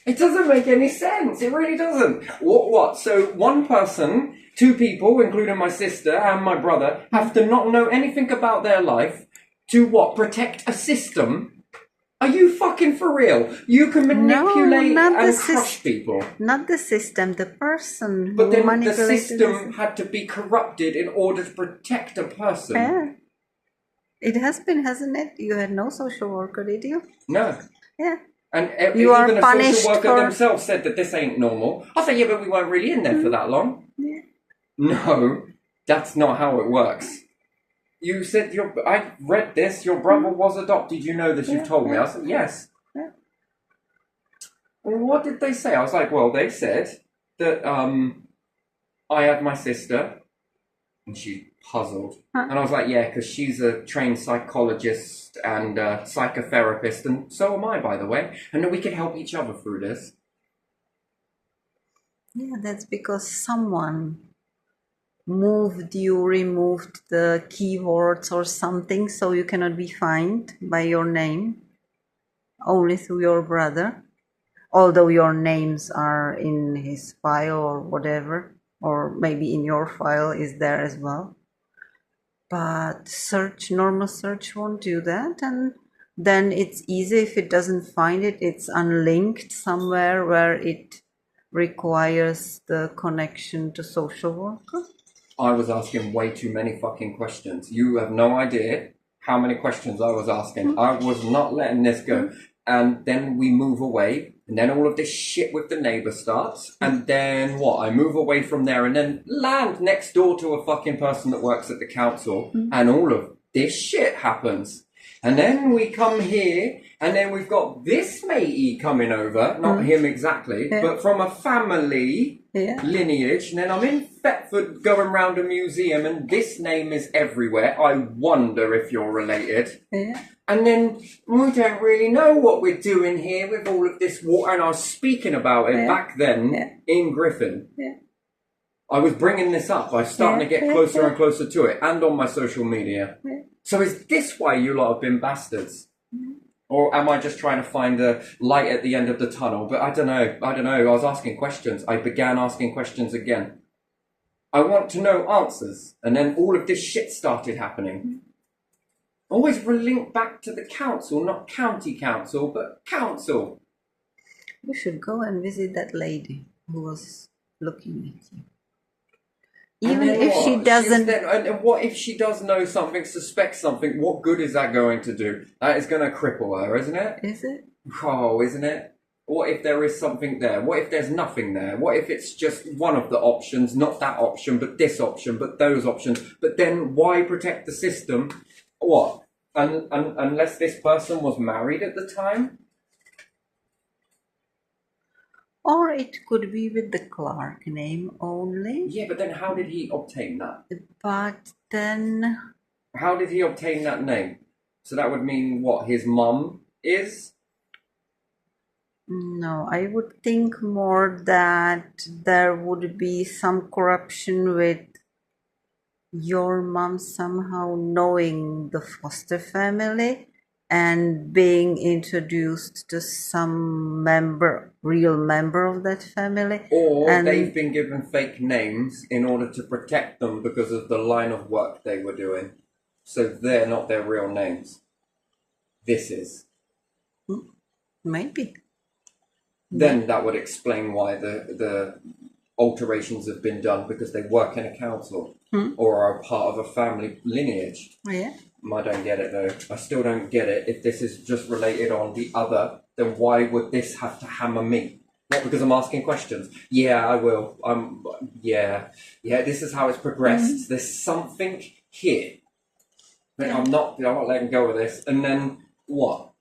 It doesn't make any sense. It really doesn't. What? So one person, two people, including my sister and my brother, have to not know anything about their life to what? Protect a system? Are you fucking for real? You can manipulate and crush people. Not the system, the person. But then the system had to be corrupted in order to protect a person. Yeah. It has been, hasn't it? You had no social worker, did you? No. Yeah. And you even a social worker themselves said that this ain't normal. I said, yeah, but we weren't really in there for that long. Yeah. No, that's not how it works. You said I read this. Your brother was adopted. You know this. You've told me. I said yes. Yeah. Well, what did they say? I was like, well, they said that I had my sister, and she puzzled. And I was like, yeah, because she's a trained psychologist and psychotherapist, and so am I, by the way. And that we can help each other through this. Yeah, that's because someone removed the keywords or something, so you cannot be found by your name, only through your brother, although your names are in his file or whatever, or maybe in your file is there as well. But normal search won't do that, and then it's easy. If it doesn't find it, it's unlinked somewhere where it requires the connection to social worker. I was asking way too many fucking questions. You have no idea how many questions I was asking. I was not letting this go. And then we move away, and then all of this shit with the neighbour starts, and then what? I move away from there and then land next door to a fucking person that works at the council, and all of this shit happens. And then we come here, and then we've got this matey coming over, not him exactly, but from a family lineage. And then I'm in Thetford going round a museum, and this name is everywhere. I wonder if you're related. Yeah. And then we don't really know what we're doing here with all of this water. And I was speaking about it back then in Griffin. Yeah. I was bringing this up. I was starting to get closer and closer to it, and on my social media. Yeah. So is this why you lot have been bastards? Or am I just trying to find the light at the end of the tunnel? But I don't know. I was asking questions. I began asking questions again. I want to know answers. And then all of this shit started happening. Always relink back to the council, not county council, but council. You should go and visit that lady who was looking at you. Even if she doesn't... And what if she does know something, suspects something? What good is that going to do? That is going to cripple her, isn't it? Is it? Oh, isn't it? What if there is something there? What if there's nothing there? What if it's just one of the options, not that option, but this option, but those options? But then why protect the system? What? Unless this person was married at the time? Or it could be with the Clark name only. Yeah, but then how did he obtain that? But then... How did he obtain that name? So that would mean what? His mum is? No, I would think more that there would be some corruption with your mom somehow knowing the foster family and being introduced to some real member of that family. Or they've been given fake names in order to protect them because of the line of work they were doing. So they're not their real names. This is. Maybe. Then that would explain why the alterations have been done, because they work in a council or are part of a family lineage. Yeah. I don't get it though. I still don't get it. If this is just related on the other, then why would this have to hammer me? Not because I'm asking questions. Yeah, I will. Yeah. This is how it's progressed. There's something here. I'm not letting go of this. And then what?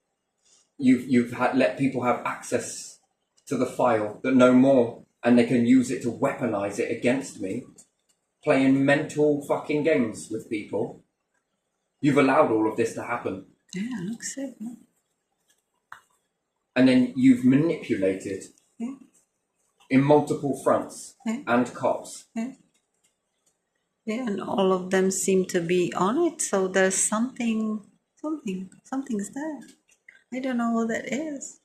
You've let people have access to the file that know more, and they can use it to weaponize it against me, playing mental fucking games with people. You've allowed all of this to happen. Yeah, looks so. Yeah. And then you've manipulated in multiple fronts and cops. Yeah, and all of them seem to be on it, so there's something's there. I don't know what that is.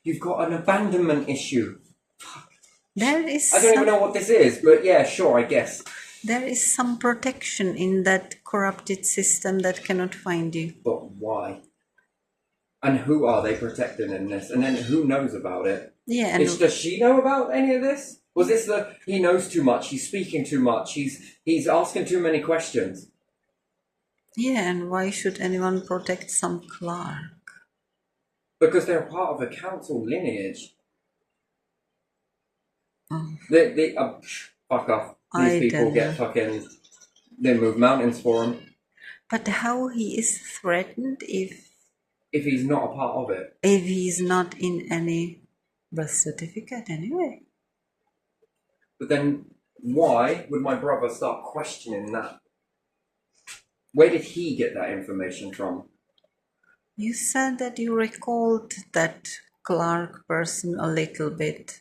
You've got an abandonment issue. There is. I don't even know what this is, but yeah, sure, I guess. There is some protection in that corrupted system that cannot find you. But why? And who are they protecting in this? And then who knows about it? Yeah, and does she know about any of this? Was this he knows too much, he's speaking too much, he's asking too many questions? Yeah, and why should anyone protect some Clark? Because they're part of a council lineage. Oh. fuck off. I These people don't get know. fucking, they move mountains for him But how he is threatened if if he's not a part of it. he's not in any birth certificate anyway? But then why would my brother start questioning that? Where did he get that information from? You said that you recalled that Clark person a little bit.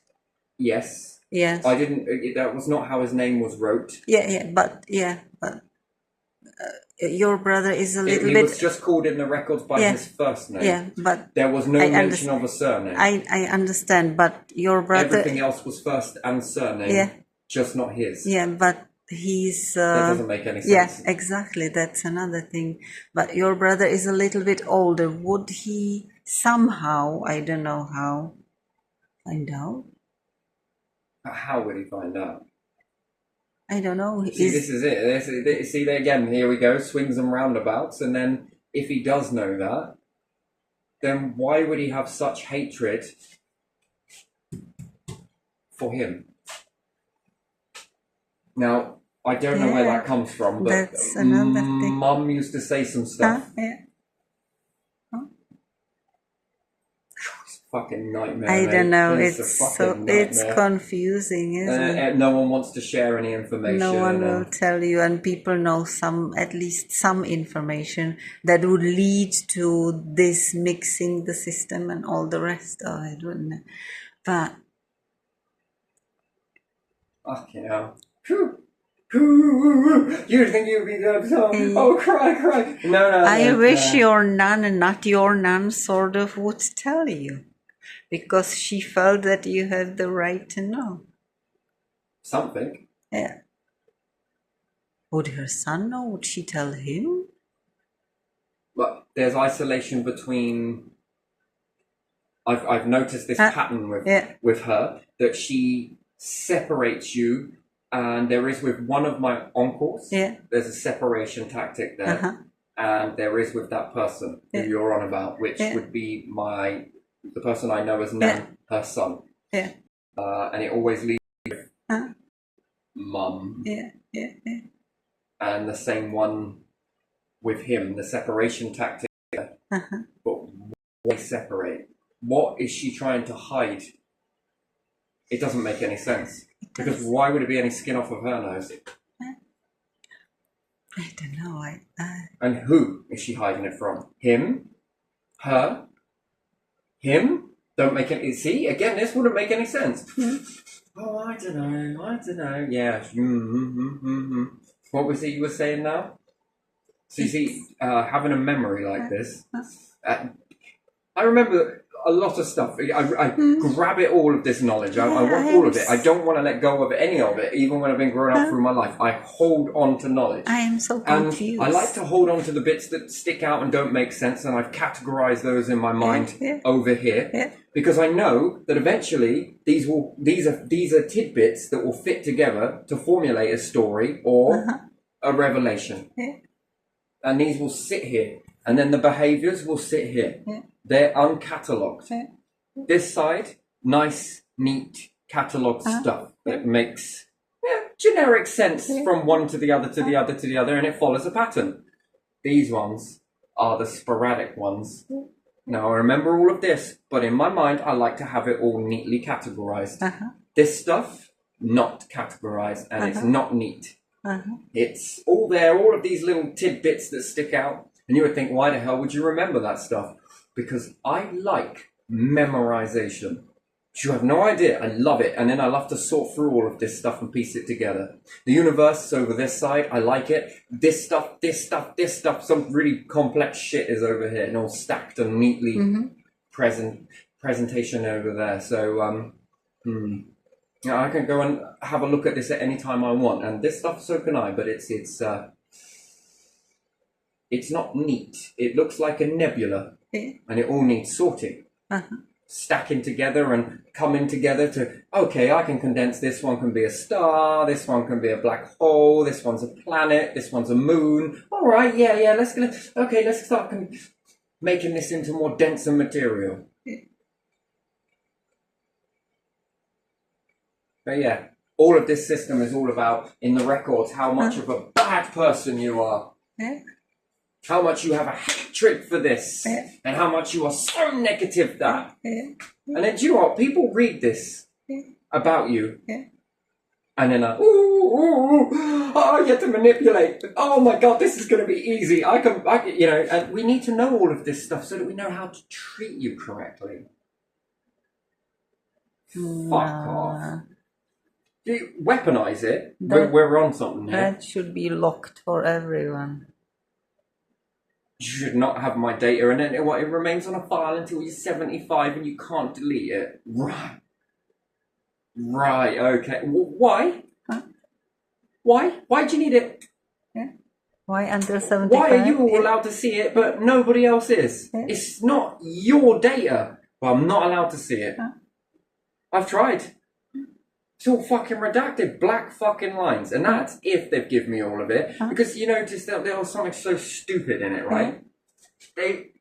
Yes. Yes. I didn't, that was not how his name was wrote. But your brother is a little He bit. was just called in the records by Yeah. his first name. Yeah, but There was no I mention of a surname. I understand, but your brother. Everything else was first and surname, Yeah. just not his. Yeah, but he's. That doesn't make any sense. Yeah, exactly. That's another thing. But your brother is a little bit older. Would he somehow, I don't know how, find out? How would he find out? I don't know. See, this is it. See, there again, here we go, swings and roundabouts. And then if he does know that, then why would he have such hatred for him? Now, I don't know where that comes from, but that's another thing. Mum used to say some stuff. Yeah. Fucking nightmare. I don't know. It's It's confusing, isn't it? No one wants to share any information. No one will tell you, and people know at least some information that would lead to this mixing the system and all the rest of it, wouldn't it? But fucking hell. You'd think you'd be the oh, cry. No. I wish your nun and not your nun sort of would tell you, because she felt that you had the right to know. Something. Yeah. Would her son know? Would she tell him? But there's isolation between. I've noticed this pattern with her, that she separates you, and there is with one of my uncles. Yeah. There's a separation tactic there, and there is with that person who you're on about, which would be the person I know as Nan, her son. Yeah. And it always leaves with Mum. Yeah. And the same one with him, the separation tactic. But why separate? What is she trying to hide? It doesn't make any sense. Because why would it be any skin off of her nose? I don't know. And who is she hiding it from? Him? Her? Him? Don't make any... See, again, this wouldn't make any sense. Oh, I don't know. Yeah. What was it you were saying now? So you see, having a memory like this, I remember a lot of stuff. I grab it, all of this knowledge. I want all of it. I don't want to let go of any of it, even when I've been growing up through my life. I hold on to knowledge. I am so confused. And I like to hold on to the bits that stick out and don't make sense, and I've categorized those in my mind over here, because I know that eventually these are tidbits that will fit together to formulate a story or a revelation. And these will sit here. And then the behaviors will sit here. They're uncatalogued. This side, nice, neat, catalogued stuff that makes generic sense from one to the other, to the other, to the other, and it follows a pattern. These ones are the sporadic ones. Now, I remember all of this, but in my mind, I like to have it all neatly categorized. This stuff, not categorized, and it's not neat. It's all there, all of these little tidbits that stick out. And you would think, why the hell would you remember that stuff? Because I like memorization. You have no idea. I love it. And then I love to sort through all of this stuff and piece it together. The universe is over this side. I like it. This stuff, some really complex shit is over here and all stacked and neatly presentation over there. So, I can go and have a look at this at any time I want. And this stuff, so can I, but it's not neat. It looks like a nebula, and it all needs sorting, stacking together and coming together to, okay, I can condense this one can be a star, this one can be a black hole, this one's a planet, this one's a moon. All right, yeah, let's start making this into more denser material. But yeah, all of this system is all about, in the records, how much of a bad person you are. Yeah. How much you have a hatred for this. Yeah. And how much you are so negative that. Yeah. And then, do you know what? People read this about you. Yeah. And then, I get to manipulate. Oh my God, this is going to be easy. I can, you know, and we need to know all of this stuff so that we know how to treat you correctly. Fuck off. You weaponize it. We're on something here. That should be locked for everyone. You should not have my data in it. It remains on a file until you're 75 and you can't delete it. Right. Right, okay. Why? Huh? Why? Why do you need it? Yeah. Why under 75? Why are you all allowed to see it but nobody else is? Yeah. It's not your data. Well, I'm not allowed to see it. Huh? I've tried. It's all fucking redacted, black fucking lines. And that's if they've given me all of it. Huh? Because you notice that there was something so stupid in it, right? They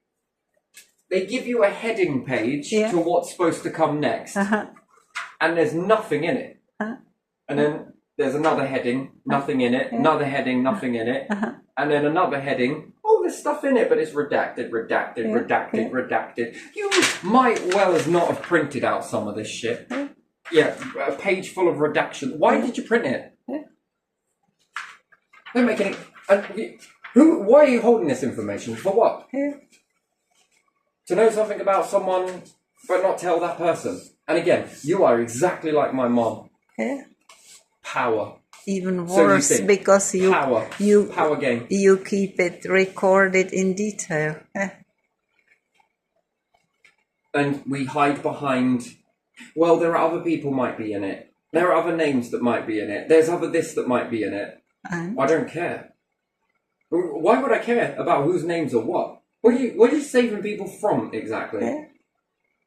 give you a heading page to what's supposed to come next. And there's nothing in it. And then there's another heading, nothing in it, another heading, nothing in it, and then another heading, oh, there's stuff in it, but it's redacted, redacted. You might well as not have printed out some of this shit. Yeah, a page full of redaction. Why did you print it? Don't make any... why are you holding this information? For what? To know something about someone, but not tell that person. And again, you are exactly like my mom. Power. Even So you worse, think, because power game. You keep it recorded in detail. And we hide behind, well, there are other people might be in it. There are other names that might be in it. There's other this that might be in it. I don't care. Why would I care about whose names are what? What are you saving people from exactly?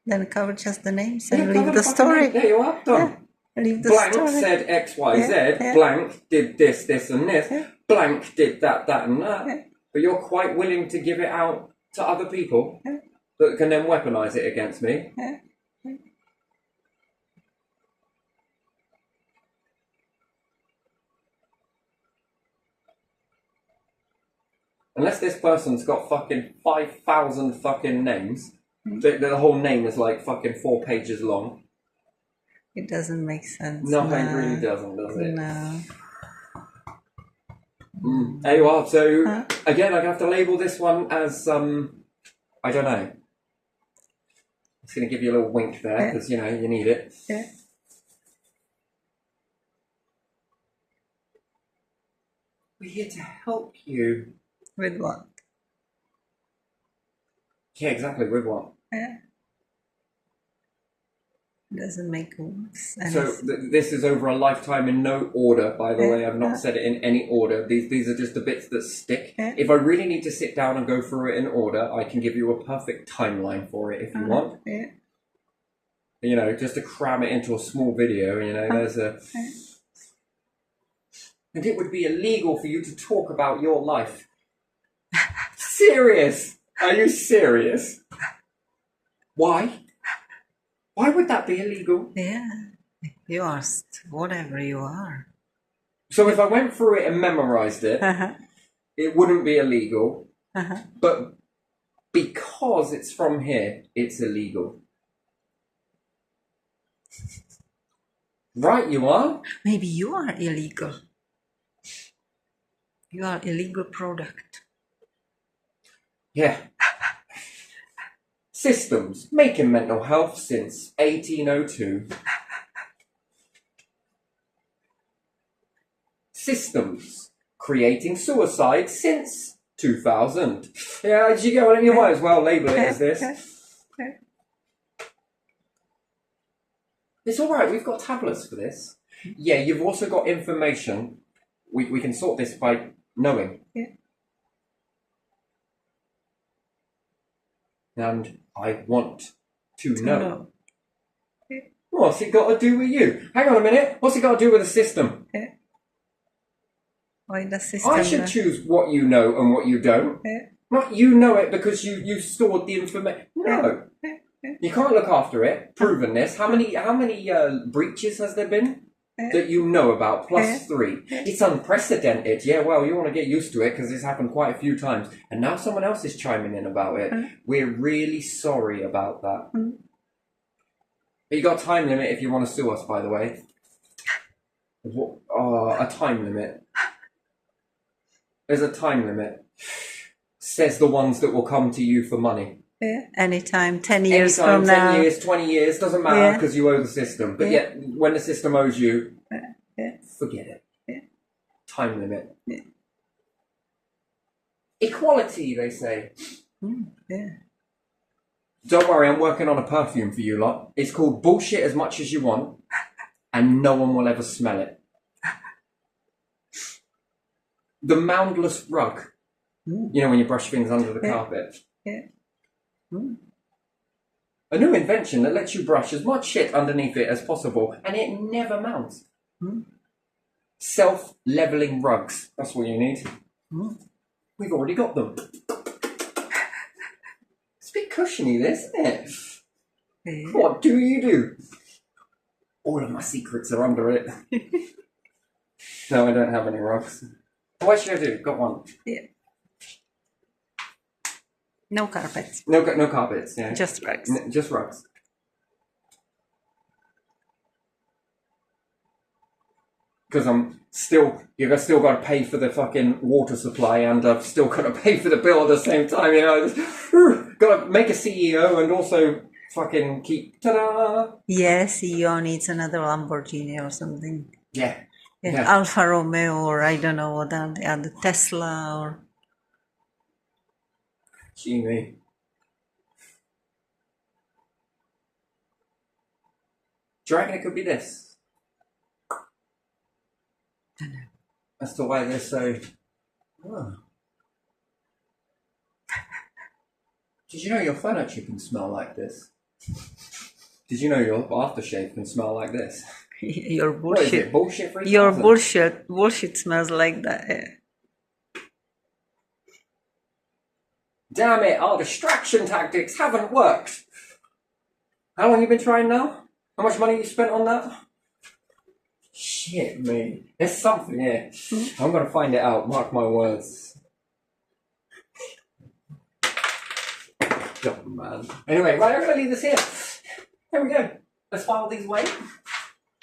Then cover just the names and leave the story. There you are, done. Leave the Blank story. said X, Y, Z. Blank did this, this and this. Blank did that, that and that. But you're quite willing to give it out to other people that can then weaponize it against me. Unless this person's got fucking 5,000 fucking names. The whole name is like fucking 4 pages long. It doesn't make sense. No, it really doesn't, does it? No. There you are. So, again, I have to label this one as, I don't know. I'm just going to give you a little wink there, because, you know, you need it. We're here to help you. With what? Yeah, exactly, with what? Doesn't make sense. So this is over a lifetime in no order, by the way. I've not said it in any order. These are just the bits that stick. If I really need to sit down and go through it in order, I can give you a perfect timeline for it if you want. You know, just to cram it into a small video, you know, there's a... And it would be illegal for you to talk about your life. Serious? Are you serious? Why? Why would that be illegal? Yeah, you are whatever you are. So if I went through it and memorized it, it wouldn't be illegal. But because it's from here, it's illegal. Right, you are? Maybe you are illegal. You are illegal product. Yeah. Systems making mental health since 1802. Systems creating suicide since 2000. Yeah, you might as well label it as this. It's alright, we've got tablets for this. Yeah, you've also got information. We can sort this by knowing. And I want to know. What's it got to do with you? Hang on a minute. What's it got to do with the system? Why the system? I should choose what you know and what you don't. Not you know it because you stored the information. No. You can't look after it. Proven this. How many breaches has there been? that you know about, plus 3. It's unprecedented. Yeah, well, you want to get used to it because it's happened quite a few times. And now someone else is chiming in about it. We're really sorry about that. But you got a time limit if you want to sue us, by the way. A time limit. There's a time limit. Says the ones that will come to you for money. Yeah, anytime, 10 years Anytime, from 10 now. years, 20 years, doesn't matter because you owe the system. But yet, when the system owes you, forget it. Time limit. Equality, they say. Don't worry, I'm working on a perfume for you lot. It's called Bullshit As Much As You Want, and no one will ever smell it. The moundless rug. You know when you brush things under the carpet? A new invention that lets you brush as much shit underneath it as possible, and it never mounts. Self-leveling rugs. That's what you need. We've already got them. It's a bit cushiony, this, isn't it? What do you do? All of my secrets are under it. No, I don't have any rugs. What should I do? Got one. No carpets. No carpets, yeah. Just rugs. Just rugs. Because you've still got to pay for the fucking water supply, and I've still got to pay for the bill at the same time, you know. Got to make a CEO and also fucking keep, ta-da! Yeah, CEO needs another Lamborghini or something. Yeah. Alfa Romeo, or I don't know what the Tesla, or... Gee me. Do you reckon it could be this? Don't know. As to why they're so... Did you know your furniture can smell like this? Did you know your aftershave can smell like this? Your bullshit. What is it? Bullshit 3000? Your bullshit smells like that. Damn it, our distraction tactics haven't worked. How long have you been trying now? How much money you spent on that? Shit, me. There's something here. I'm going to find it out, mark my words. God, man. Anyway, right, I'm going to leave this here. There we go. Let's file these away.